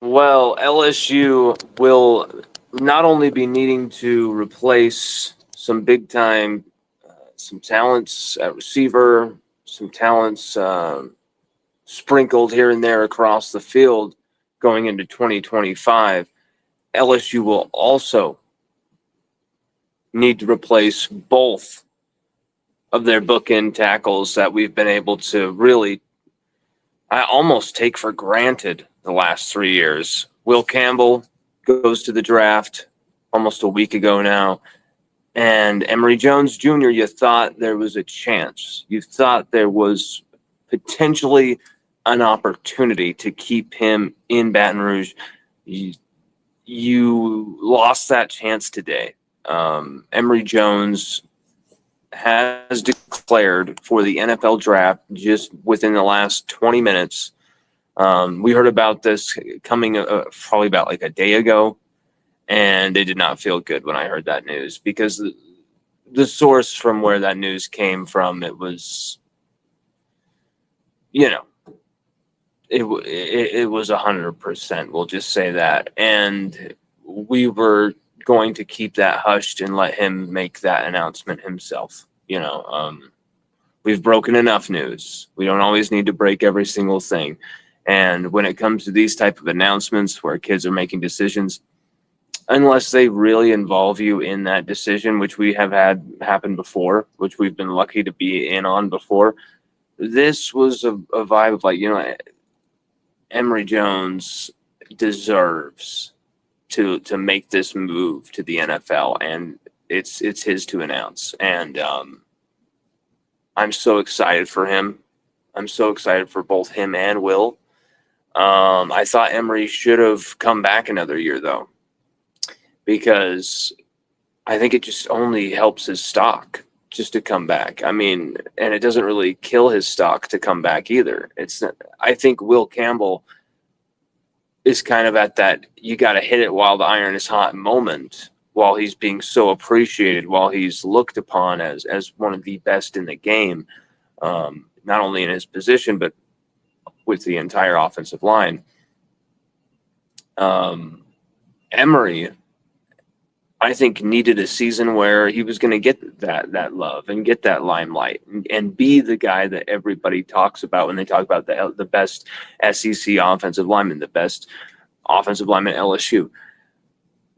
Well, LSU will not only be needing to replace some big time, some talents at receiver, some talents sprinkled here and there across the field going into 2025. LSU will also need to replace both of their bookend tackles that we've been able to really, I almost take for granted the last 3 years. Will Campbell goes to the draft almost a week ago now. And Emery Jones Jr., you thought there was a chance. You thought there was potentially an opportunity to keep him in Baton Rouge. You lost that chance today. Emery Jones has declared for the NFL draft just within the last 20 minutes. We heard about this coming probably about like a day ago, and it did not feel good when I heard that news because the source from where that news came from, it was, it was 100%. We'll just say that, and we were going to keep that hushed and let him make that announcement himself. We've broken enough news. We don't always need to break every single thing. And when it comes to these type of announcements where kids are making decisions, unless they really involve you in that decision, which we have had happen before, which we've been lucky to be in on before, this was a vibe of like, Emery Jones deserves to make this move to the NFL, and it's his to announce. And I'm so excited for him. I'm so excited for both him and Will. I thought Emery should have come back another year, though, because I think it just only helps his stock just to come back. I mean, and it doesn't really kill his stock to come back either. I think Will Campbell is kind of at that you got to hit it while the iron is hot moment, while he's being so appreciated, while he's looked upon as one of the best in the game, not only in his position, but with the entire offensive line. Emery, I think, needed a season where he was going to get that love and get that limelight and be the guy that everybody talks about when they talk about the best SEC offensive lineman, the best offensive lineman at LSU.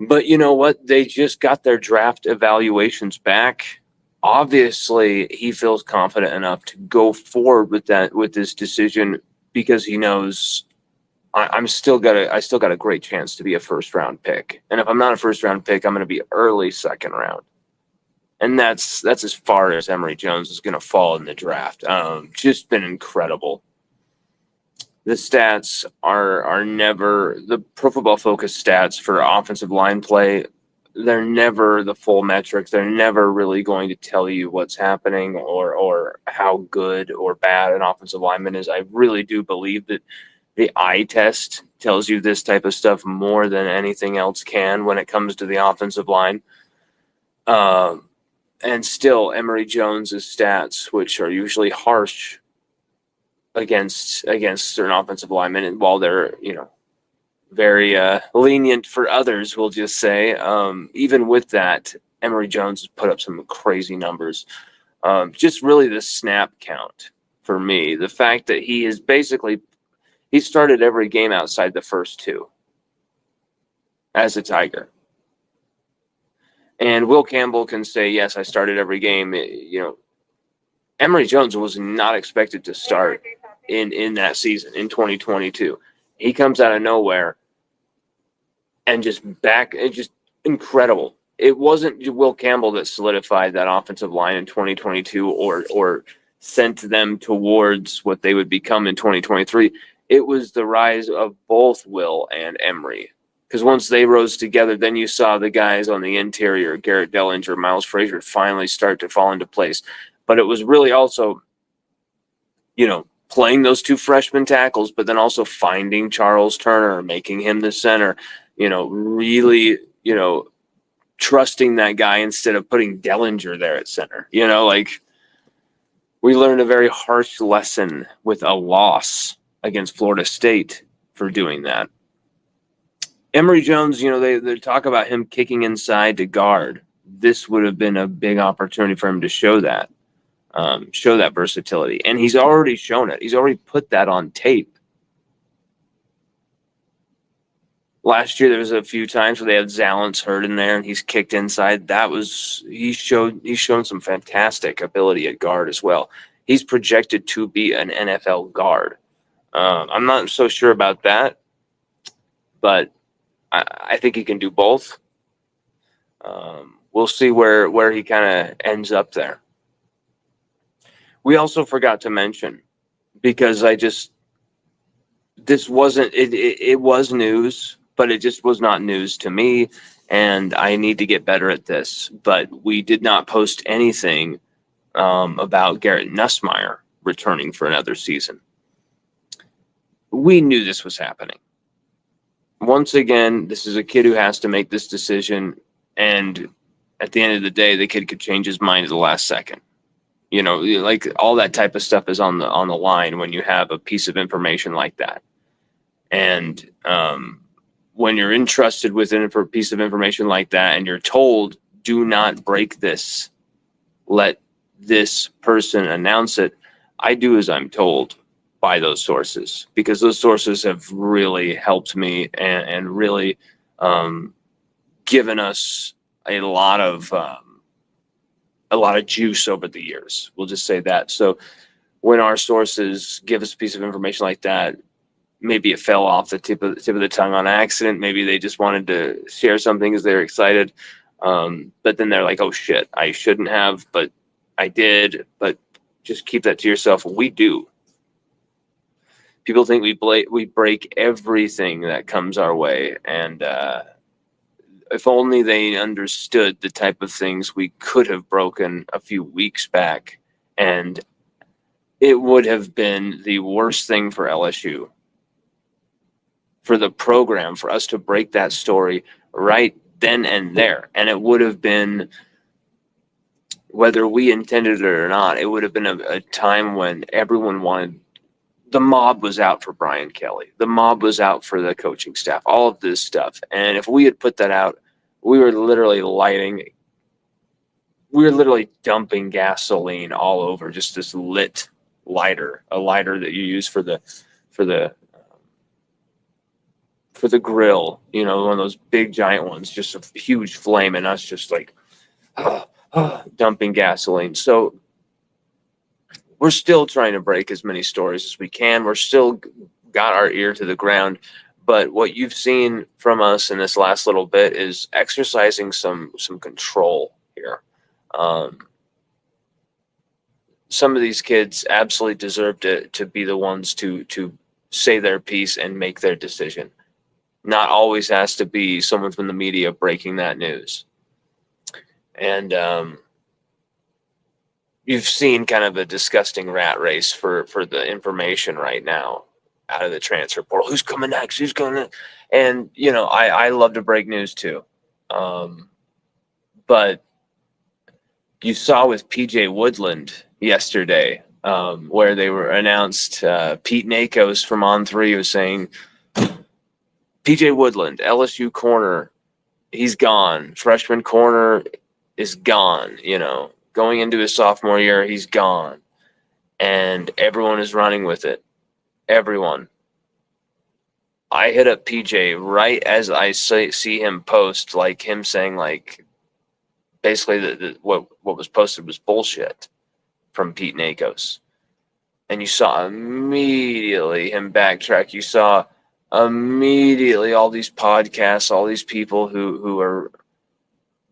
But you know what? They just got their draft evaluations back. Obviously, he feels confident enough to go forward with this decision because he knows I still got a great chance to be a first round pick. And if I'm not a first round pick, I'm going to be early second round. And that's as far as Emery Jones is going to fall in the draft. Just been incredible. The stats are never the Pro Football Focus stats for offensive line play. They're never the full metrics. They're never really going to tell you what's happening or how good or bad an offensive lineman is. I really do believe that the eye test tells you this type of stuff more than anything else can when it comes to the offensive line. And still, Emery Jones's stats, which are usually harsh against certain offensive linemen, and while they're very lenient for others, we'll just say, even with that, Emery Jones has put up some crazy numbers. Just really the snap count for me, the fact that he started every game outside the first two as a Tiger. And Will Campbell can say, yes, I started every game. Emery Jones was not expected to start in that season in 2022. He comes out of nowhere and just incredible. It wasn't Will Campbell that solidified that offensive line in 2022 or sent them towards what they would become in 2023. It was the rise of both Will and Emery. Because once they rose together, then you saw the guys on the interior, Garrett Dellinger, Miles Frazier, finally start to fall into place. But it was really also, playing those two freshman tackles, but then also finding Charles Turner, making him the center, really, trusting that guy instead of putting Dellinger there at center. We learned a very harsh lesson with a loss against Florida State for doing that. Emery Jones, they talk about him kicking inside to guard. This would have been a big opportunity for him to show that versatility. And he's already shown it. He's already put that on tape. Last year, there was a few times where they had Zalance hurt in there, and he's kicked inside. He's shown some fantastic ability at guard as well. He's projected to be an NFL guard. I'm not so sure about that, but I think he can do both. We'll see where he kind of ends up there. We also forgot to mention, because this wasn't, it was news, but it just was not news to me, and I need to get better at this. But we did not post anything about Garrett Nussmeier returning for another season. We knew this was happening. Once again, this is a kid who has to make this decision, and at the end of the day, the kid could change his mind at the last second. Like all that type of stuff is on the line when you have a piece of information like that. And when you're entrusted with a piece of information like that, and you're told, do not break this, let this person announce it, I do as I'm told by those sources, because those sources have really helped me and really given us a lot of juice over the years. We'll just say that. So when our sources give us a piece of information like that, maybe it fell off the tip of the tongue on accident. Maybe they just wanted to share something because they're excited. But then they're like, oh shit, I shouldn't have, but I did. But just keep that to yourself. We do. People think we break everything that comes our way. And if only they understood the type of things we could have broken a few weeks back, and it would have been the worst thing for LSU, for the program, for us to break that story right then and there. And it would have been, whether we intended it or not, it would have been a time when everyone wanted, the mob was out for Brian Kelly. The mob was out for the coaching staff, all of this stuff. And if we had put that out, we were literally dumping gasoline all over just this lit lighter, a lighter that you use for the grill, one of those big giant ones, just a huge flame, and us just like dumping gasoline. So we're still trying to break as many stories as we can. We're still got our ear to the ground. But what you've seen from us in this last little bit is exercising some control here. Some of these kids absolutely deserve to be the ones to say their piece and make their decision. Not always has to be someone from the media breaking that news. And you've seen kind of a disgusting rat race for the information right now out of the transfer portal. Who's coming next? Who's going to? And, I love to break news too. But you saw with PJ Woodland yesterday, where they were announced, Pete Nakos from On3 was saying, PJ Woodland, LSU corner, he's gone. Freshman corner is gone, going into his sophomore year, he's gone. And everyone is running with it. Everyone. I hit up PJ right as I see him post, like him saying, like, basically what was posted was bullshit from Pete Nakos. And you saw immediately him backtrack. You saw immediately all these podcasts, all these people who are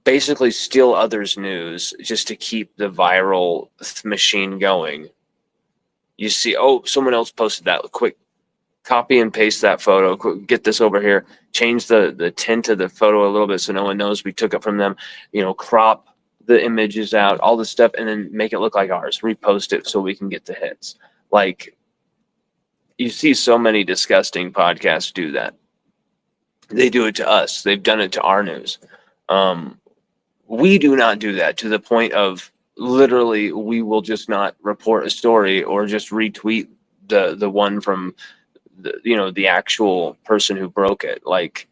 basically steal others' news just to keep the viral machine going. You see, someone else posted that. Quick, copy and paste that photo. Get this over here. Change the tint of the photo a little bit so no one knows we took it from them. Crop the images out, all this stuff, and then make it look like ours. Repost it so we can get the hits. Like, you see so many disgusting podcasts do that. They do it to us. They've done it to our news. We do not do that to the point of literally we will just not report a story or just retweet the one from the actual person who broke it. Like,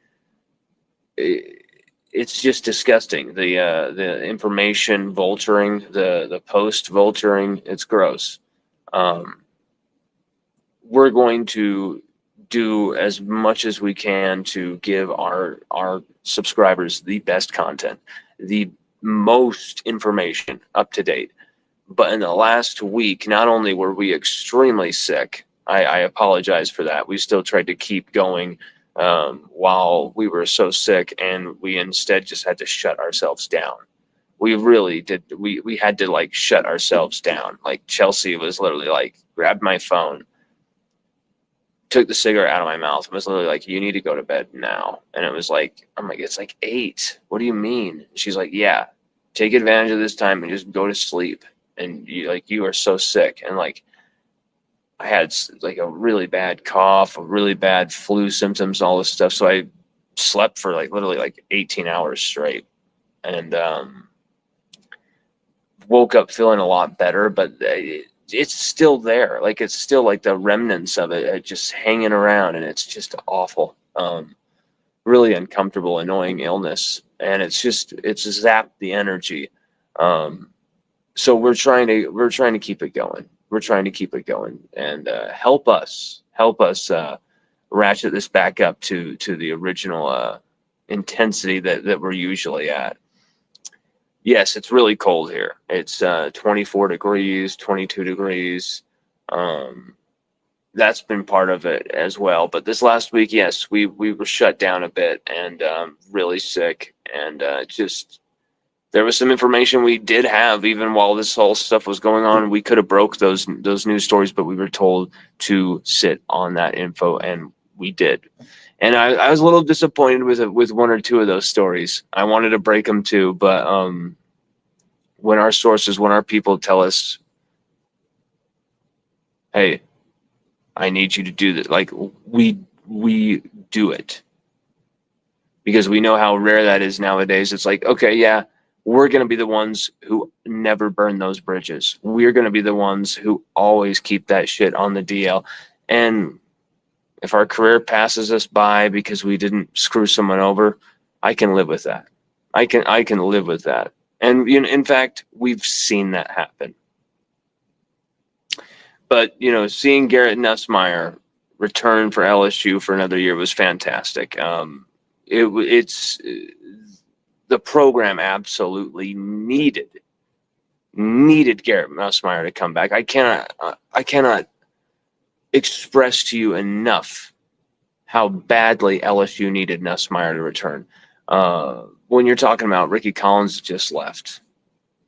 it's just disgusting. The information vulturing, the post vulturing, it's gross. We're going to do as much as we can to give our subscribers the best content, the most information up to date. But in the last week, not only were we extremely sick, I apologize for that. We still tried to keep going while we were so sick, and we instead just had to shut ourselves down. We really did. We had to like shut ourselves down. Like Chelsea was literally like, grabbed my phone, took the cigarette out of my mouth, and was literally like, "You need to go to bed now." And it was like, I'm like, "It's like 8. What do you mean?" She's like, "Yeah, take advantage of this time and just go to sleep." And you are so sick. And like, I had like a really bad cough, a really bad flu symptoms, all this stuff. So I slept for like literally like 18 hours straight, and woke up feeling a lot better, but it's still there. Like, it's still like the remnants of it just hanging around, and it's just awful. Really uncomfortable, annoying illness, and it's zapped the energy. So we're trying to keep it going. We're trying to keep it going, and help us ratchet this back up to the original intensity that we're usually at. Yes, it's really cold here. It's 24 degrees, 22 degrees. That's been part of it as well. But this last week, yes, we were shut down a bit, and really sick, and just there was some information we did have even while this whole stuff was going on. We could have broke those news stories, but we were told to sit on that info, and we did. And I was a little disappointed with one or two of those stories. I wanted to break them too, but when our people tell us, "Hey, I need you to do this," like, we do it, because we know how rare that is nowadays. It's like, okay, yeah, we're going to be the ones who never burn those bridges. We're going to be the ones who always keep that shit on the DL. And if our career passes us by because we didn't screw someone over, I can live with that. I can live with that. And in fact, we've seen that happen. But seeing Garrett Nussmeier return for LSU for another year was fantastic. It's the program absolutely needed Garrett Nussmeier to come back. I cannot express to you enough how badly LSU needed Nussmeier to return. When you're talking about Ricky Collins just left,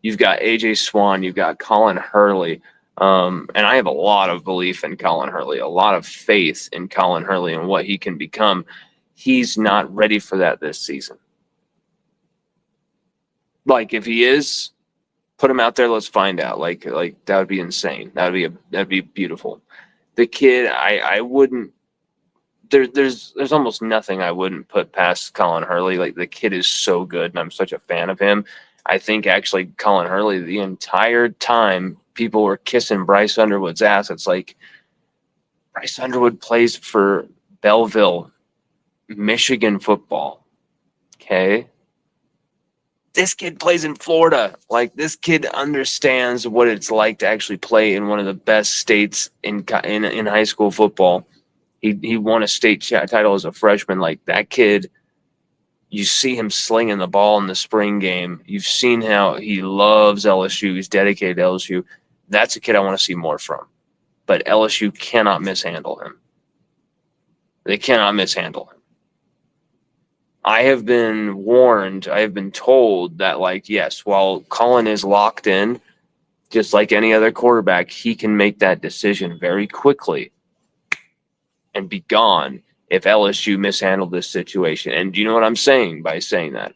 you've got AJ Swan, you've got Colin Hurley, and I have a lot of belief in Colin Hurley, a lot of faith in Colin Hurley and what he can become. He's not ready for that this season. Like, if he is, put him out there. Let's find out. Like that would be insane. That'd be beautiful. The kid, I wouldn't. There's almost nothing I wouldn't put past Colin Hurley. Like, the kid is so good, and I'm such a fan of him. I think actually Colin Hurley, the entire time people were kissing Bryce Underwood's ass, it's like, Bryce Underwood plays for Belleville, Michigan football. Okay. This kid plays in Florida. Like, this kid understands what it's like to actually play in one of the best states in high school football. He won a state title as a freshman. Like, that kid, you see him slinging the ball in the spring game. You've seen how he loves LSU. He's dedicated to LSU. That's a kid I want to see more from. But LSU cannot mishandle him. They cannot mishandle him. I have been warned, I have been told that, like, yes, while Colin is locked in, just like any other quarterback, he can make that decision very quickly and be gone if LSU mishandled this situation. And do you know what I'm saying by saying that?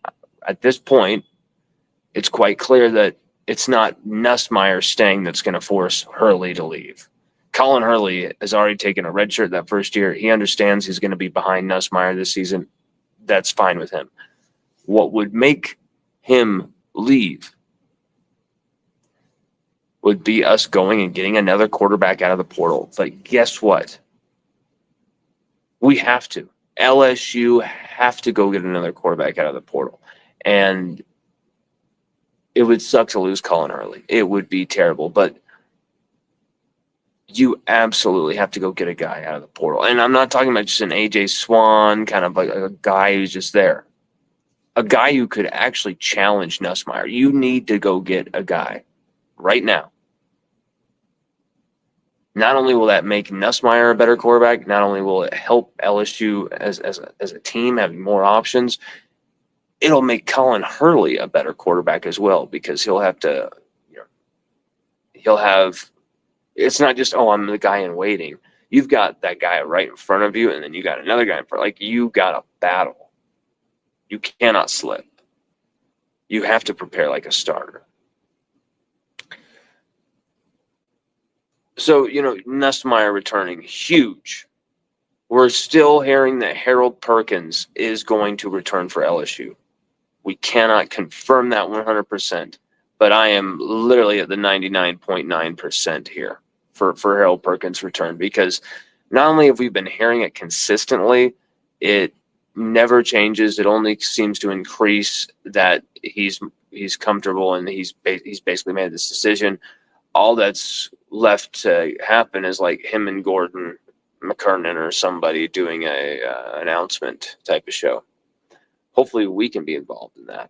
At this point, it's quite clear that it's not Nussmeier staying that's going to force Hurley to leave. Colin Hurley has already taken a red shirt that first year. He understands he's going to be behind Nussmeier this season. That's fine with him. What would make him leave would be us going and getting another quarterback out of the portal. But guess what? We have to. LSU have to go get another quarterback out of the portal. And it would suck to lose Cullen early. It would be terrible, but you absolutely have to go get a guy out of the portal. And I'm not talking about just an AJ Swan, kind of like a guy who's just there. A guy who could actually challenge Nussmeier. You need to go get a guy right now. Not only will that make Nussmeier a better quarterback, not only will it help LSU as a team having more options, it'll make Colin Hurley a better quarterback as well, because he'll have to, he'll have, it's not just, oh, I'm the guy in waiting. You've got that guy right in front of you, and then you got another guy in front. Like, you got a battle. You cannot slip. You have to prepare like a starter. So, Nussmeier returning, huge. We're still hearing that Harold Perkins is going to return for LSU. We cannot confirm that 100%, but I am literally at the 99.9% here for Harold Perkins' return, because not only have we been hearing it consistently, it never changes. It only seems to increase that he's comfortable, and he's basically made this decision. All that's left to happen is like him and Gordon McKernan or somebody doing a announcement type of show. Hopefully we can be involved in that.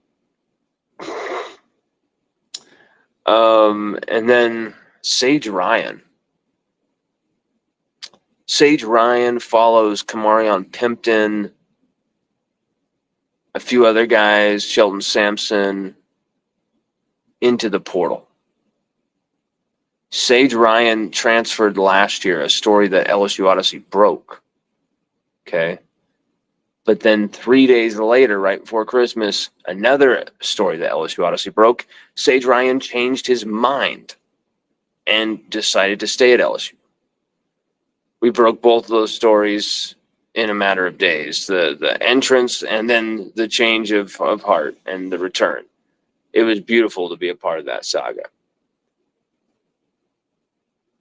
And then Sage Ryan. Sage Ryan follows Kamarion Pimpton, a few other guys, Shelton Sampson, into the portal. Sage Ryan transferred last year, a story that LSU Odyssey broke. Okay. But then 3 days later, right before Christmas, another story that LSU Odyssey broke. Sage Ryan changed his mind and decided to stay at LSU. We broke both of those stories in a matter of days. The entrance and then the change of heart and the return. It was beautiful to be a part of that saga.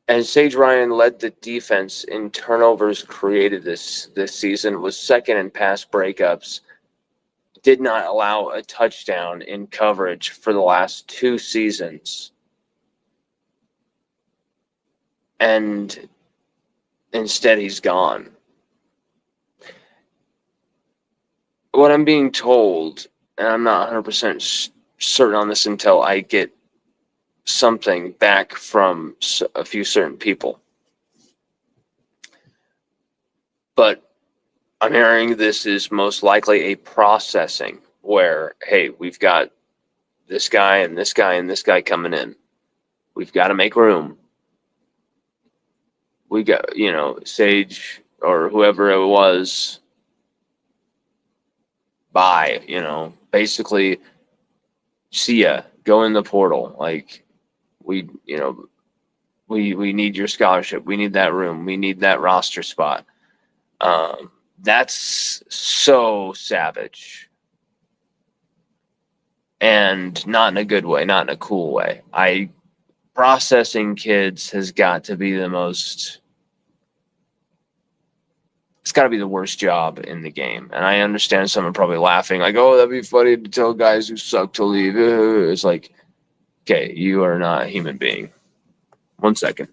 And Sage Ryan led the defense in turnovers created this season, was second in pass breakups, did not allow a touchdown in coverage for the last 2 seasons. And instead he's gone. What I'm being told, and I'm not 100% certain on this until I get something back from a few certain people, but I'm hearing this is most likely a processing where, hey, we've got this guy and this guy and this guy coming in. We've got to make room. We got, Sage or whoever it was, bye, basically, see ya, go in the portal. Like, we need your scholarship. We need that room. We need that roster spot. That's so savage. And not in a good way, not in a cool way. Processing kids has got to be it's got to be the worst job in the game. And I understand someone probably laughing, like, oh, that'd be funny to tell guys who suck to leave. It's like, okay, you are not a human being. 1 second.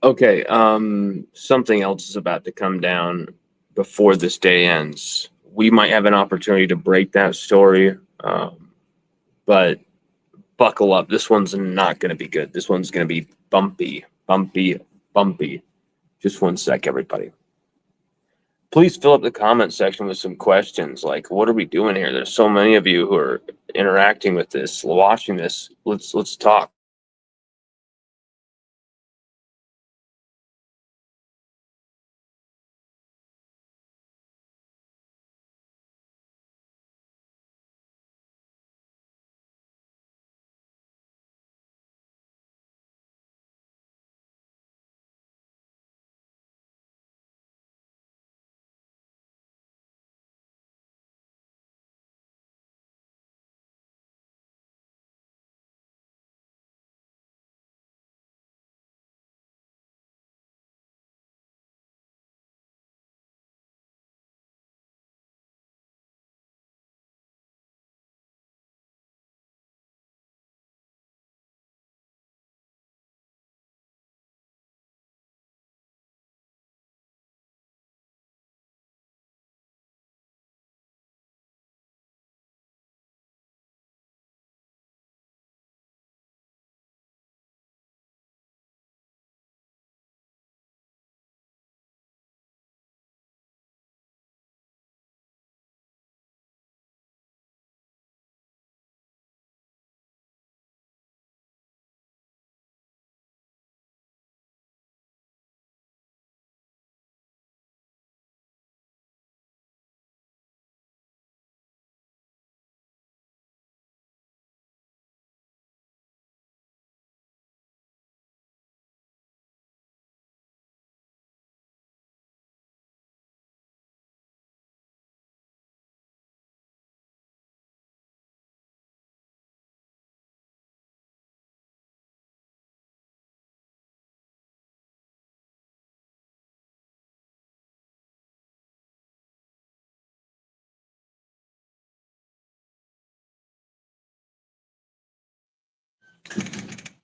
Okay, something else is about to come down before this day ends. We might have an opportunity to break that story, but buckle up. This one's not going to be good. This one's going to be bumpy. Just 1 sec, everybody. Please fill up the comment section with some questions. Like, what are we doing here? There's so many of you who are interacting with this, watching this. Let's talk.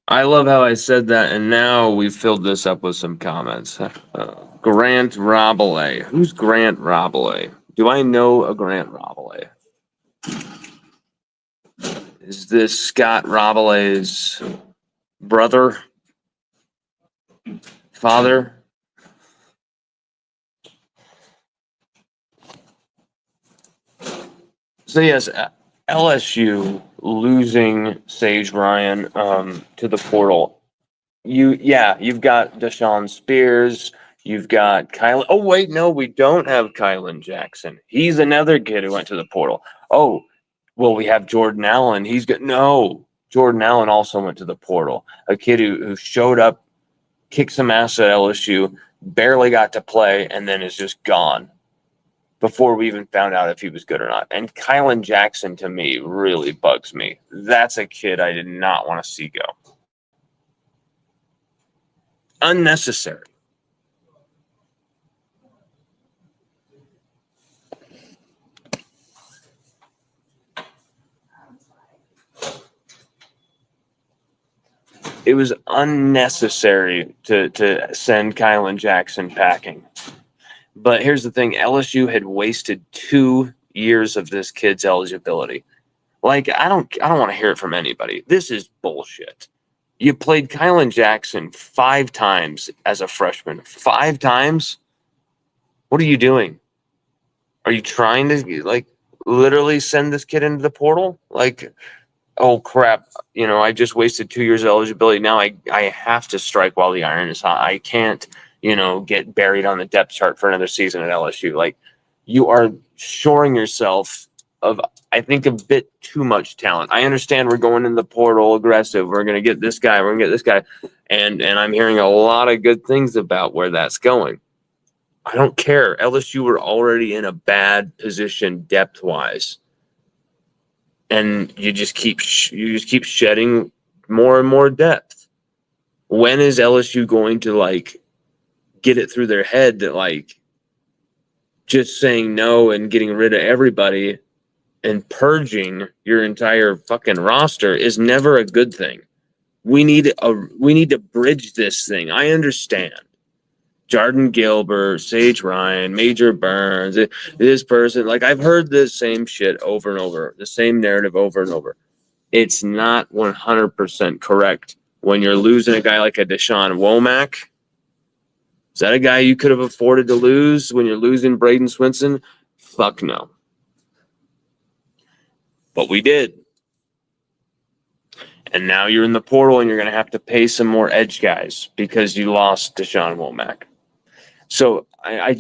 I love how I said that, and now we've filled this up with some comments. Grant Rabelais. Who's Grant Rabelais? Do I know a Grant Rabelais? Is this Scott Rabelais' brother? Father? So yes, LSU losing Sage Ryan to the portal. You've got Deshaun Spears. You've got Kylan. Oh wait, no, we don't have Kylan Jackson. He's another kid who went to the portal. Oh, well, we have Jordan Allen. He's got no. Jordan Allen also went to the portal. A kid who showed up, kicked some ass at LSU, barely got to play, and then is just gone before we even found out if he was good or not. And Kylan Jackson, to me, really bugs me. That's a kid I did not want to see go. Unnecessary. It was unnecessary to send Kylan Jackson packing. But here's the thing: LSU had wasted 2 years of this kid's eligibility. Like, I don't want to hear it from anybody. This is bullshit. You played Kylan Jackson 5 times as a freshman. 5 times? What are you doing? Are you trying to like literally send this kid into the portal? Like, oh crap, I just wasted 2 years of eligibility. Now I have to strike while the iron is hot. I can't, get buried on the depth chart for another season at LSU. Like, you are shoring yourself of, I think, a bit too much talent. I understand we're going in the portal aggressive. We're going to get this guy. We're going to get this guy. And I'm hearing a lot of good things about where that's going. I don't care. LSU were already in a bad position depth-wise. And you just keep shedding more and more depth. When is LSU going to get it through their head that just saying no and getting rid of everybody and purging your entire fucking roster is never a good thing. We need to bridge this thing. I understand. Jordan Gilbert, Sage Ryan, Major Burns, this person. I've heard this same shit over and over, the same narrative over and over. It's not 100% correct when you're losing a guy like a Deshaun Womack. Is that a guy you could have afforded to lose when you're losing Braden Swinson? Fuck no. But we did. And now you're in the portal and you're going to have to pay some more edge guys because you lost Deshaun Womack. So I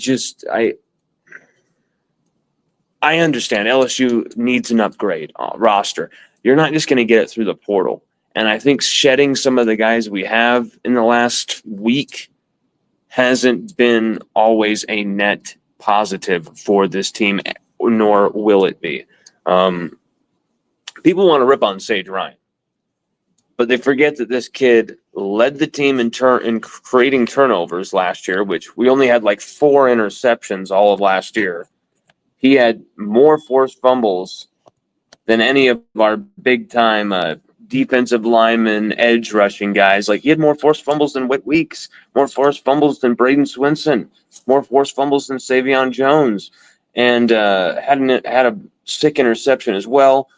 understand LSU needs an upgrade roster. You're not just going to get it through the portal. And I think shedding some of the guys we have in the last week hasn't been always a net positive for this team, nor will it be. People want to rip on Sage Ryan, but they forget that this kid led the team in creating turnovers last year, which we only had 4 interceptions all of last year. He had more forced fumbles than any of our big-time defensive linemen, edge rushing guys. He had more forced fumbles than Whit Weeks, more forced fumbles than Braden Swinson, more forced fumbles than Savion Jones, and had a sick interception as well.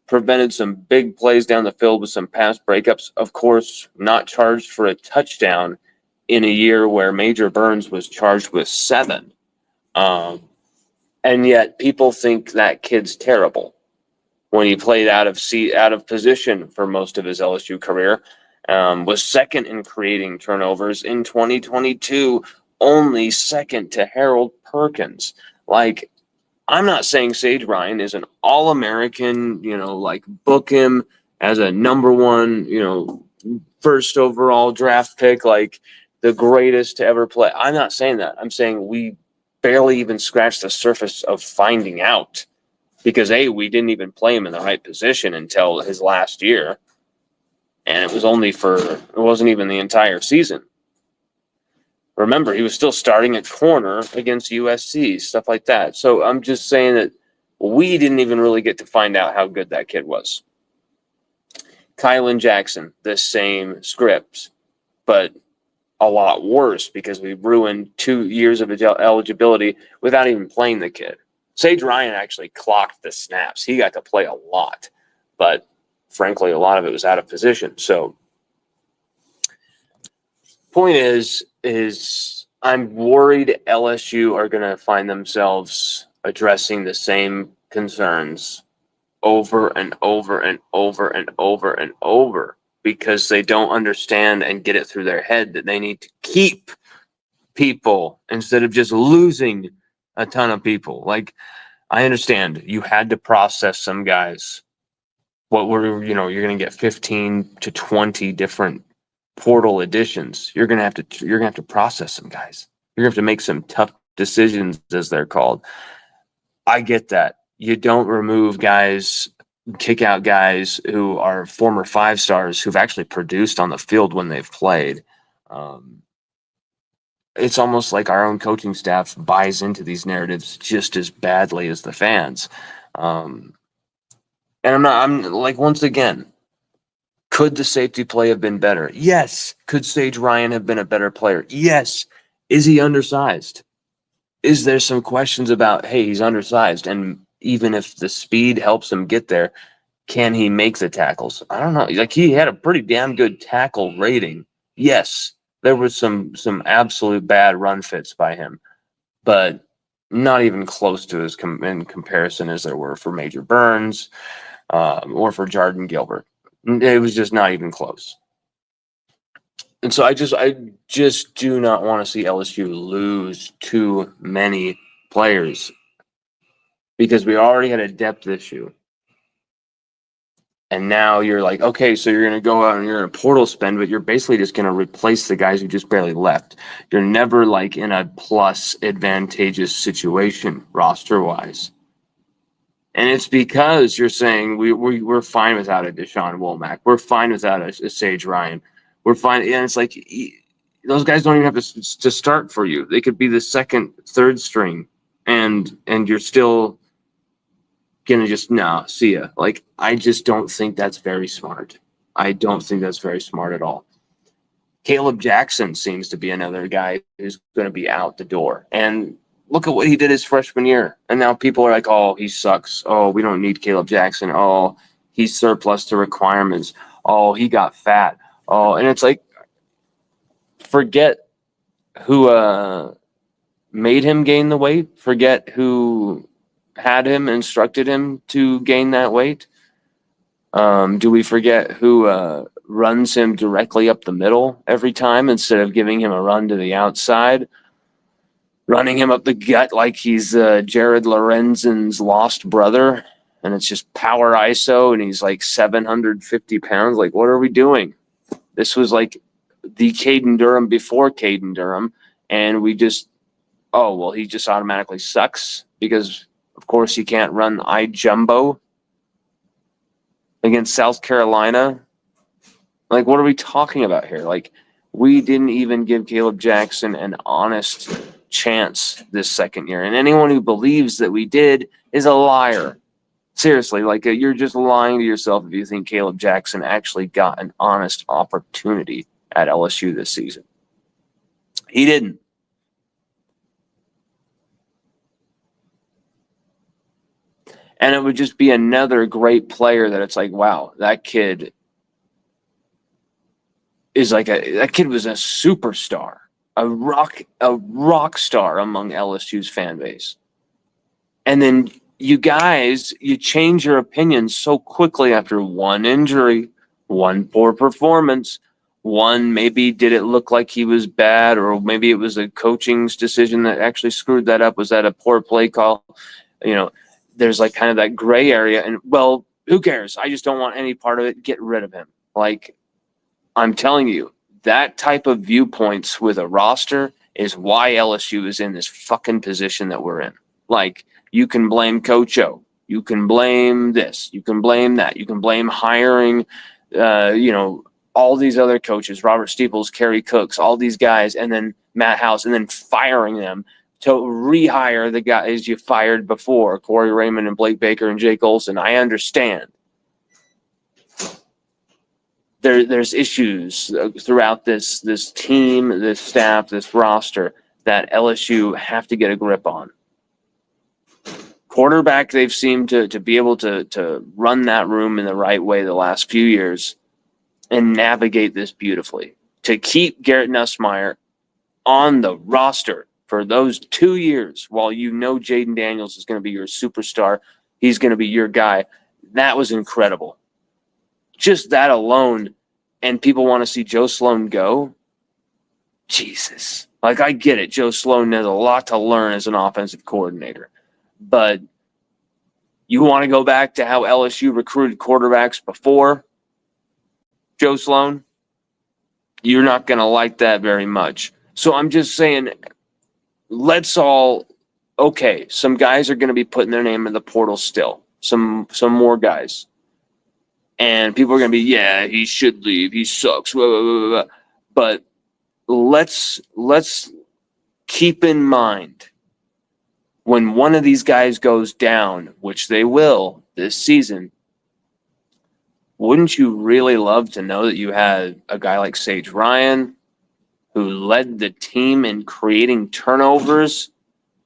Prevented some big plays down the field with some pass breakups. Of course, not charged for a touchdown in a year where Major Burns was charged with 7. And yet people think that kid's terrible when he played out of position for most of his LSU career. Was second in creating turnovers in 2022, only second to Harold Perkins. I'm not saying Sage Ryan is an All-American, book him as a number 1, first overall draft pick, the greatest to ever play. I'm not saying that. I'm saying we barely even scratched the surface of finding out because, we didn't even play him in the right position until his last year. And it wasn't even the entire season. Remember, he was still starting at corner against USC, stuff like that. So I'm just saying that we didn't even really get to find out how good that kid was. Kylan Jackson, the same script, but a lot worse because we ruined 2 years of eligibility without even playing the kid. Sage Ryan actually clocked the snaps. He got to play a lot, but frankly, a lot of it was out of position. So, point is I'm worried LSU are going to find themselves addressing the same concerns over and over and over and over and over because they don't understand and get it through their head that they need to keep people instead of just losing a ton of people. Like, I understand you had to process some guys. What were, you're going to get 15 to 20 different portal additions. You're going to have to process some guys. You're going to have to make some tough decisions, as they're called. I get that. You don't remove guys, kick out guys who are former 5-stars who've actually produced on the field when they've played. It's almost like our own coaching staff buys into these narratives just as badly as the fans. And I'm like, once again, could the safety play have been better? Yes. Could Sage Ryan have been a better player? Yes. Is he undersized? Is there some questions about, hey, he's undersized, and even if the speed helps him get there, can he make the tackles? I don't know. Like, he had a pretty damn good tackle rating. Yes, there was some absolute bad run fits by him, but not even close to as in comparison as there were for Major Burns or for Jordan Gilbert. It was just not even close. And so I just do not want to see LSU lose too many players because we already had a depth issue. And now you're like, okay, so you're going to go out and you're in a portal spend, but you're basically just going to replace the guys who just barely left. You're never like in a plus advantageous situation roster-wise. And it's because you're saying we're fine without a Deshaun Womack. We're fine without a Sage Ryan. We're fine. And it's like those guys don't even have to start for you. They could be the second, third string, and you're still gonna just see ya. Like, I just don't think that's very smart. I don't think that's very smart at all. Caleb Jackson seems to be another guy who's going to be out the door. And look at what he did his freshman year. And now people are like, oh, he sucks. Oh, we don't need Caleb Jackson. Oh, he's surplus to requirements. Oh, he got fat. Oh, and it's like, forget who made him gain the weight. Forget who had him, instructed him to gain that weight. Do we forget who runs him directly up the middle every time instead of giving him a run to the outside? Running him up the gut like he's Jared Lorenzen's lost brother, and it's just power ISO, and he's like 750 pounds. Like, what are we doing? This was like the Caden Durham before Caden Durham, and we just, oh, well, he just automatically sucks because, of course, he can't run I-Jumbo against South Carolina. Like, what are we talking about here? Like, we didn't even give Caleb Jackson an honest chance this second year. And anyone who believes that we did is a liar. Seriously, like, you're just lying to yourself if you think Caleb Jackson actually got an honest opportunity at LSU this season. He didn't. And it would just be another great player that it's like, wow, that kid is like that kid was a superstar, a rock star among LSU's fan base. And then you guys, you change your opinion so quickly after one injury, one poor performance, one maybe did it look like he was bad, or maybe it was a coaching's decision that actually screwed that up. Was that a poor play call? There's like kind of that gray area, and well, who cares? I just don't want any part of it. Get rid of him. Like, I'm telling you, that type of viewpoints with a roster is why LSU is in this fucking position that we're in. Like, you can blame Coach O. You can blame this. You can blame that. You can blame hiring, all these other coaches, Robert Steeples, Kerry Cooks, all these guys, and then Matt House, and then firing them to rehire the guys you fired before, Corey Raymond and Blake Baker and Jake Olson. I understand. there's issues throughout this team, this staff, this roster that LSU have to get a grip on. Quarterback, they've seemed to be able to run that room in the right way the last few years and navigate this beautifully. To keep Garrett Nussmeier on the roster for those 2 years while you know Jaden Daniels is going to be your superstar, he's going to be your guy, that was incredible. Just that alone, and people want to see Joe Sloan go. Jesus. Like, I get it. Joe Sloan has a lot to learn as an offensive coordinator. But you want to go back to how LSU recruited quarterbacks before Joe Sloan? You're not going to like that very much. So I'm just saying, let's all, okay, some guys are going to be putting their name in the portal still. Some more guys. And people are going to be, yeah, he should leave. He sucks. Blah, blah, blah, blah. But let's keep in mind, when one of these guys goes down, which they will this season, wouldn't you really love to know that you had a guy like Sage Ryan, who led the team in creating turnovers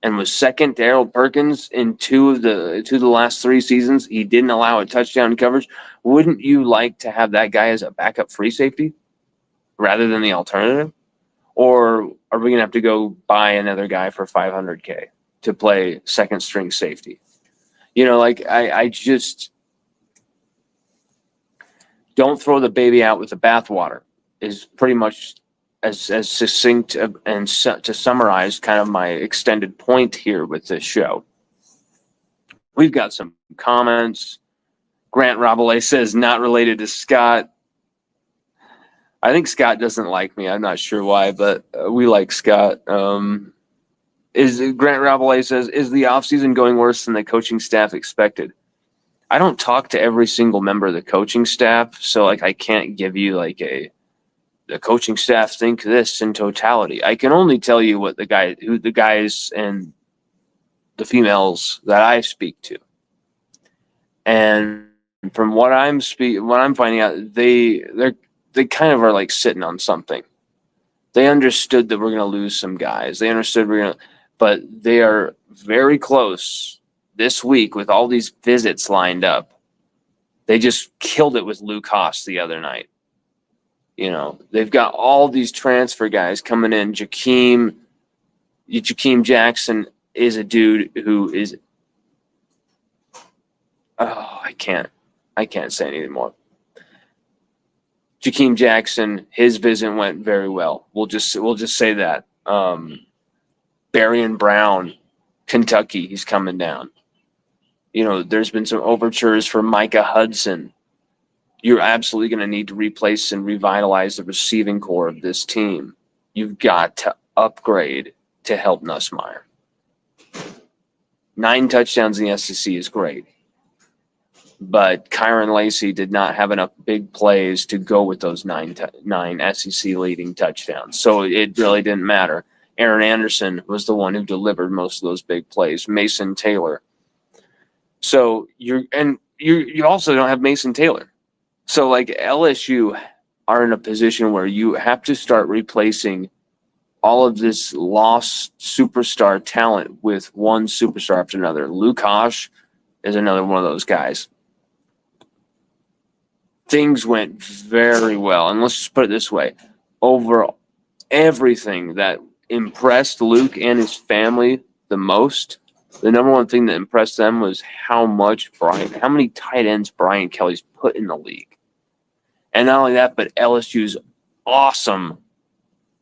and was second to Harold Perkins in two of the last 3 seasons? He didn't allow a touchdown coverage. Wouldn't you like to have that guy as a backup free safety rather than the alternative? Or are we going to have to go buy another guy for $500K to play second string safety? You know, like, I just don't throw the baby out with the bathwater is pretty much as succinct and to summarize kind of my extended point here with this show. We've got some comments. Grant Rabelais says, not related to Scott. I think Scott doesn't like me. I'm not sure why, but we like Scott. Grant Rabelais says, is the offseason going worse than the coaching staff expected? I don't talk to every single member of the coaching staff, so like I can't give you like the coaching staff think this in totality. I can only tell you what the guys and the females that I speak to. And from what I'm finding out, they kind of are like sitting on something. They understood that we're going to lose some guys. They understood but they are very close this week with all these visits lined up. They just killed it with Luke Haas the other night. You know, they've got all these transfer guys coming in. Jakeem Jackson is a dude who is, I can't say anything more. Jakeem Jackson, his visit went very well. We'll just say that. Barrion Brown, Kentucky, he's coming down. You know, there's been some overtures for Micah Hudson. You're absolutely going to need to replace and revitalize the receiving core of this team. You've got to upgrade to help Nussmeier. 9 touchdowns in the SEC is great. But Kyron Lacey did not have enough big plays to go with those 9 SEC leading touchdowns. So it really didn't matter. Aaron Anderson was the one who delivered most of those big plays. Mason Taylor. So you also don't have Mason Taylor. So like LSU are in a position where you have to start replacing all of this lost superstar talent with one superstar after another. Luke Haas is another one of those guys. Things went very well. And let's just put it this way. Over everything that impressed Luke and his family the most, the number one thing that impressed them was how many tight ends Brian Kelly's put in the league. And not only that, but LSU's awesome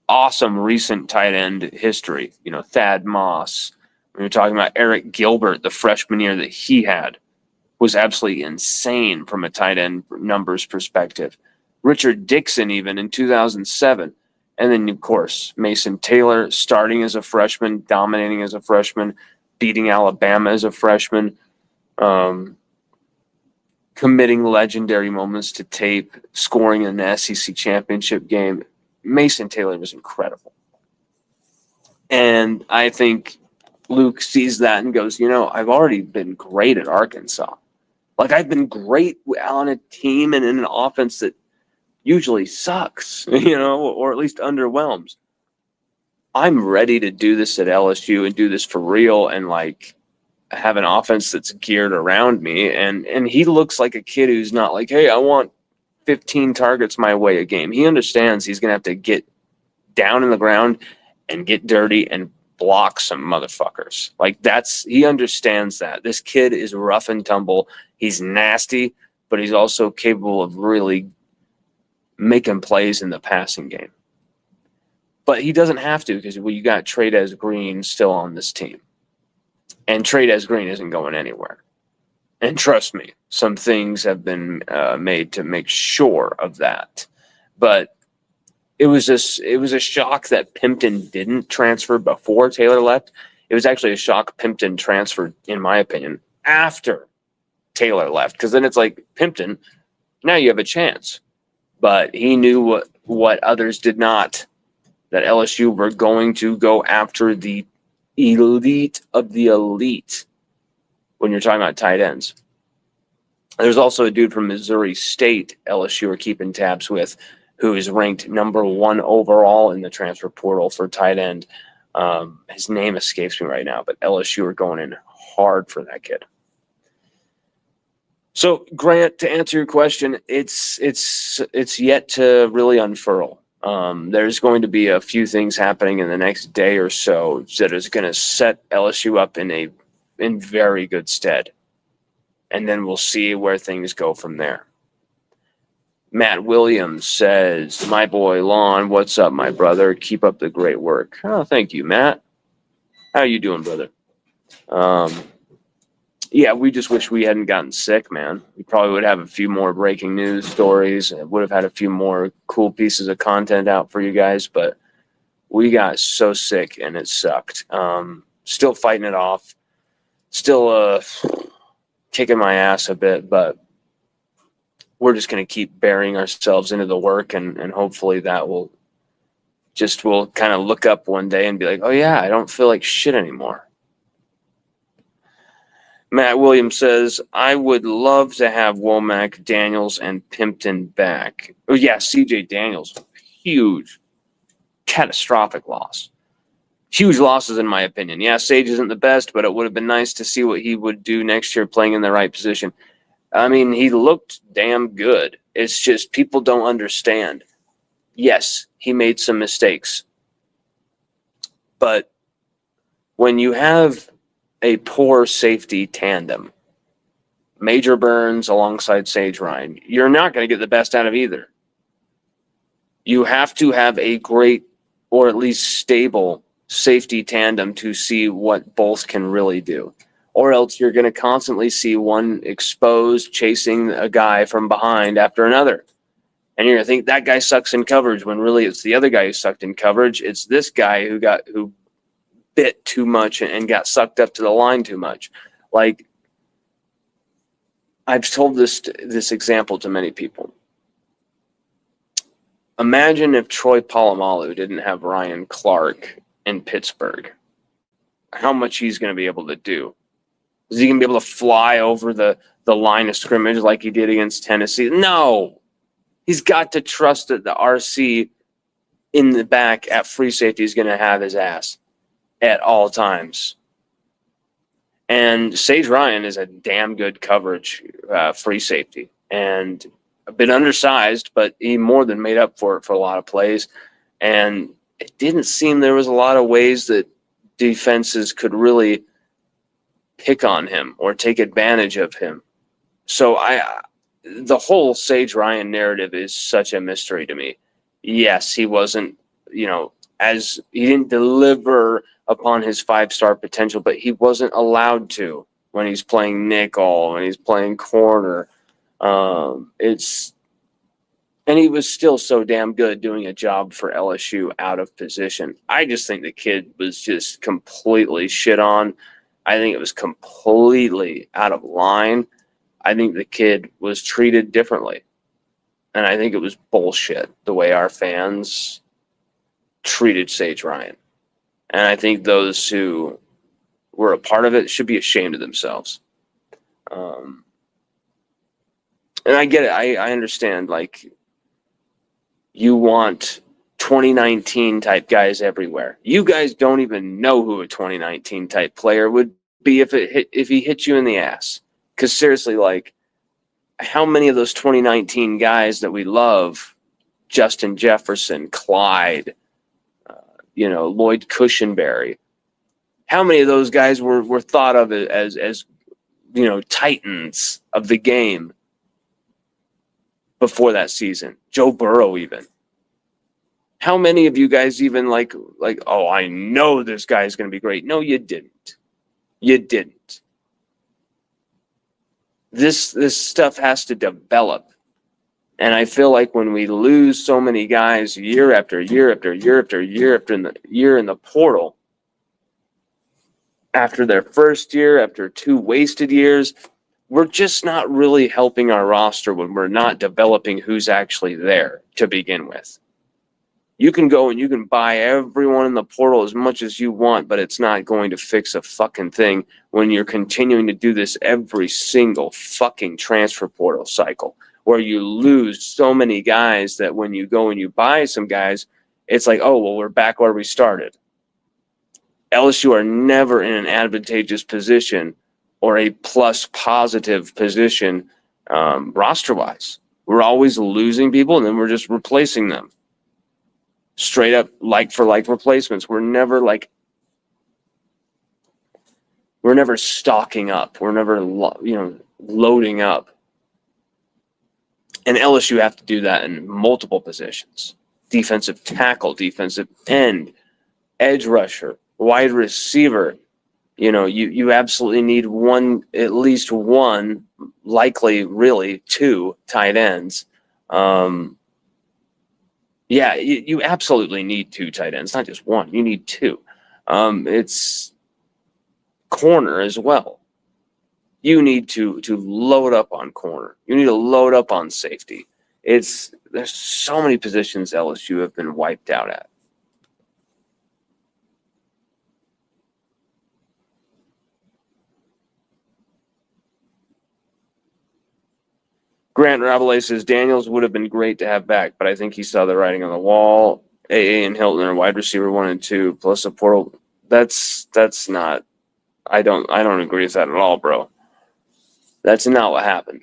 recent tight end history. You know, Thad Moss. We were talking about Eric Gilbert, the freshman year that he had was absolutely insane from a tight end numbers perspective. Richard Dixon even in 2007. And then, of course, Mason Taylor starting as a freshman, dominating as a freshman, beating Alabama as a freshman, committing legendary moments to tape, scoring in the SEC championship game. Mason Taylor was incredible. And I think Luke sees that and goes, you know, I've already been great at Arkansas. Like, I've been great on a team and in an offense that usually sucks, or at least underwhelms. I'm ready to do this at LSU and do this for real and like have an offense that's geared around me. And he looks like a kid who's not like, hey, I want 15 targets my way a game. He understands he's going to have to get down in the ground and get dirty and block some motherfuckers. Like he understands that. This kid is rough and tumble. He's nasty, but he's also capable of really making plays in the passing game. But he doesn't have to because you got Trades Green still on this team. And Trades Green isn't going anywhere. And trust me, some things have been made to make sure of that. But it was a shock that Pimpton didn't transfer before Taylor left. It was actually a shock Pimpton transferred, in my opinion, after Taylor left. Because then it's like, Pimpton, now you have a chance. But he knew what others did not, that LSU were going to go after the elite of the elite when you're talking about tight ends. There's also a dude from Missouri State LSU are keeping tabs with, who is ranked number 1 overall in the transfer portal for tight end. His name escapes me right now, but LSU are going in hard for that kid. So, Grant, to answer your question, it's yet to really unfurl. There's going to be a few things happening in the next day or so that is going to set LSU up in very good stead. And then we'll see where things go from there. Matt Williams says, my boy Lon, what's up, my brother? Keep up the great work. Oh, thank you, Matt. How you doing, brother? Yeah, we just wish we hadn't gotten sick, man. We probably would have a few more breaking news stories. And would have had a few more cool pieces of content out for you guys, but we got so sick and it sucked. Still fighting it off. Still kicking my ass a bit, but we're just going to keep burying ourselves into the work, and hopefully that we'll kind of look up one day and be like, oh yeah, I don't feel like shit anymore. Matt Williams says, I would love to have Womack, Daniels, and Pimpton back. Oh yeah, CJ Daniels, huge, catastrophic loss. Huge losses in my opinion. Yeah, Sage isn't the best, but it would have been nice to see what he would do next year playing in the right position. I mean, he looked damn good. It's just people don't understand. Yes, he made some mistakes. But when you have a poor safety tandem, Major Burns alongside Sage Ryan, you're not going to get the best out of either. You have to have a great or at least stable safety tandem to see what both can really do. Or else you're going to constantly see one exposed chasing a guy from behind after another. And you're going to think that guy sucks in coverage when really it's the other guy who sucked in coverage. It's this guy who bit too much and got sucked up to the line too much. Like, I've told this example to many people. Imagine if Troy Polamalu didn't have Ryan Clark in Pittsburgh. How much he's going to be able to do. Is he going to be able to fly over the line of scrimmage like he did against Tennessee? No. He's got to trust that the RC in the back at free safety is going to have his ass at all times. And Sage Ryan is a damn good coverage free safety. And a bit undersized, but he more than made up for it for a lot of plays. And it didn't seem there was a lot of ways that defenses could really pick on him or take advantage of him. So the whole Sage Ryan narrative is such a mystery to me. Yes, he wasn't, as he didn't deliver upon his 5-star potential, but he wasn't allowed to when he's playing nickel, when he's playing corner. And he was still so damn good doing a job for LSU out of position. I just think the kid was just completely shit on. I think it was completely out of line. I think the kid was treated differently. And I think it was bullshit the way our fans treated Sage Ryan. And I think those who were a part of it should be ashamed of themselves. And I get it. I understand, like, You want 2019 type guys everywhere. You guys don't even know who a 2019 type player would be if he hit you in the ass. Because seriously, like, how many of those 2019 guys that we love, Justin Jefferson, Clyde, Lloyd Cushenberry, how many of those guys were thought of as titans of the game before that season? Joe Burrow, even. How many of you guys even like, oh, I know this guy's going to be great? No, you didn't. You didn't. This stuff has to develop. And I feel like when we lose so many guys year after year after year after year after year in the portal, after their first year, after 2 wasted years, we're just not really helping our roster when we're not developing who's actually there to begin with. You can go and you can buy everyone in the portal as much as you want, but it's not going to fix a fucking thing when you're continuing to do this every single fucking transfer portal cycle, where you lose so many guys that when you go and you buy some guys, it's like, oh, well, we're back where we started. LSU are never in an advantageous position or a plus positive position roster-wise. We're always losing people, and then we're just replacing them. Straight up like-for-like replacements. We're never stocking up. We're never loading up. And LSU have to do that in multiple positions. Defensive tackle, defensive end, edge rusher, wide receiver. You absolutely need at least one, likely really 2 tight ends. Yeah, you absolutely need 2 tight ends, not just one. You need 2. It's corner as well. You need to load up on corner. You need to load up on safety. There's so many positions LSU have been wiped out at. Grant Rabelais says Daniels would have been great to have back, but I think he saw the writing on the wall. AA and Hilton are wide receiver 1 and 2 plus a portal. That's not. I don't agree with that at all, bro. That's not what happened.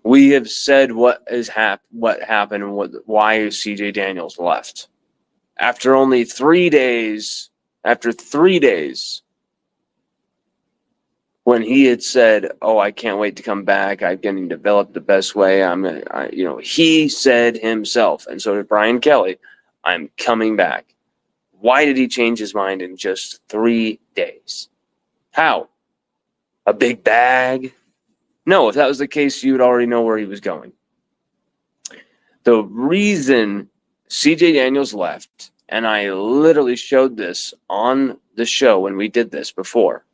We have said what happened, and why CJ Daniels left. After only 3 days, when he had said, "Oh, I can't wait to come back. I'm getting developed the best way." He said himself, and so did Brian Kelly, "I'm coming back." Why did he change his mind in just 3 days? How? A big bag? No, if that was the case, you would already know where he was going. The reason CJ Daniels left, and I literally showed this on the show when we did this before.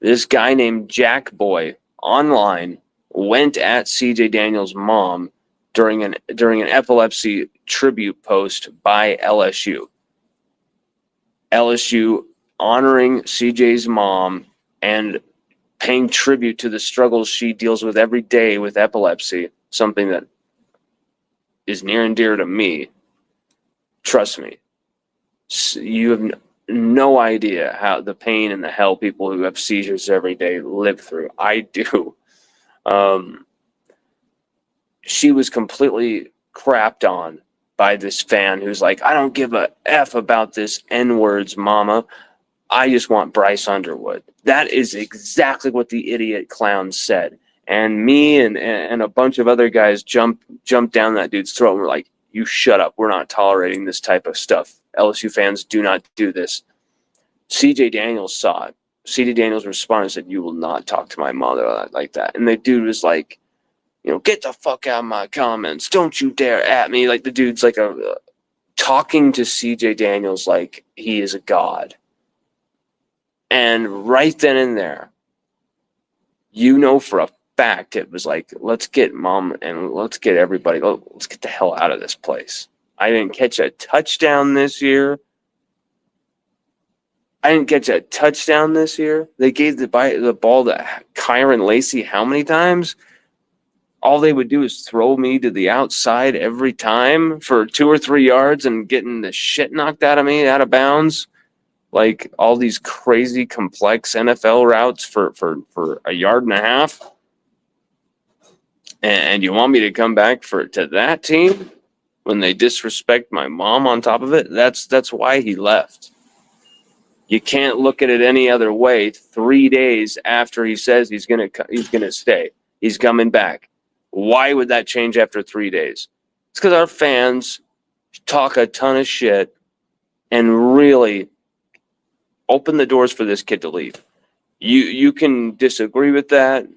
This guy named Jack Boy online went at CJ Daniels' mom during an epilepsy tribute post by LSU. LSU honoring CJ's mom and paying tribute to the struggles she deals with every day with epilepsy, something that is near and dear to me. Trust me. You have no idea how the pain and the hell people who have seizures every day live through. I do. She was completely crapped on by this fan who's like, "I don't give a F about this N-words, mama. I just want Bryce Underwood." That is exactly what the idiot clown said. And me and a bunch of other guys jumped down that dude's throat and were like, "You shut up. We're not tolerating this type of stuff. LSU fans do not do this." CJ Daniels saw it. CJ Daniels responded and said, "You will not talk to my mother like that." And the dude was like, "Get the fuck out of my comments. Don't you dare at me." Like, the dude's like talking to CJ Daniels like he is a god. And right then and there, for a fact, it was like, let's get mom and let's get everybody, let's get the hell out of this place. I didn't catch a touchdown this year. They gave the ball to Kyron Lacey how many times? all they would do is throw me to the outside every time for 2 or 3 yards and getting the shit knocked out of me out of bounds. Like all these crazy complex NFL routes for a yard and a half. And you want me to come back to that team when they disrespect my mom on top of it? That's why he left. You can't look at it any other way. 3 days after he says he's gonna stay, he's coming back. Why would that change after 3 days? It's because our fans talk a ton of shit and really open the doors for this kid to leave. You can disagree with that.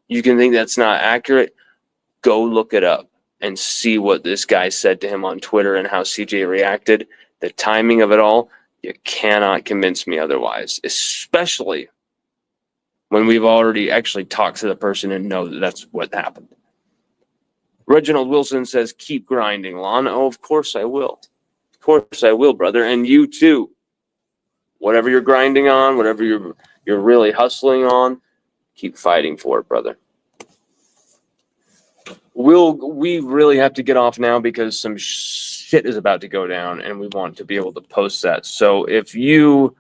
You can think that's not accurate. Go look it up and see what this guy said to him on Twitter and how CJ reacted. The timing of it all, you cannot convince me otherwise, especially when we've already actually talked to the person and know that that's what happened. Reginald Wilson says, keep grinding, Lon. Oh, of course I will. Of course I will, brother. And you too. Whatever you're grinding on, whatever you're really hustling on, keep fighting for it, brother. We really have to get off now because some shit is about to go down and we want to be able to post that. So if you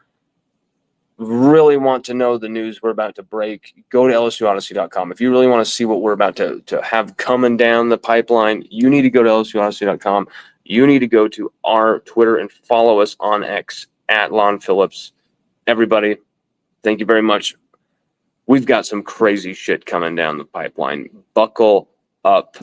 really want to know the news we're about to break, go to LSUODYSSEY.com. If you really want to see what we're about to have coming down the pipeline, you need to go to LSUODYSSEY.com. You need to go to our Twitter and follow us on X at Lon Phillips. Everybody, thank you very much. We've got some crazy shit coming down the pipeline. Buckle up.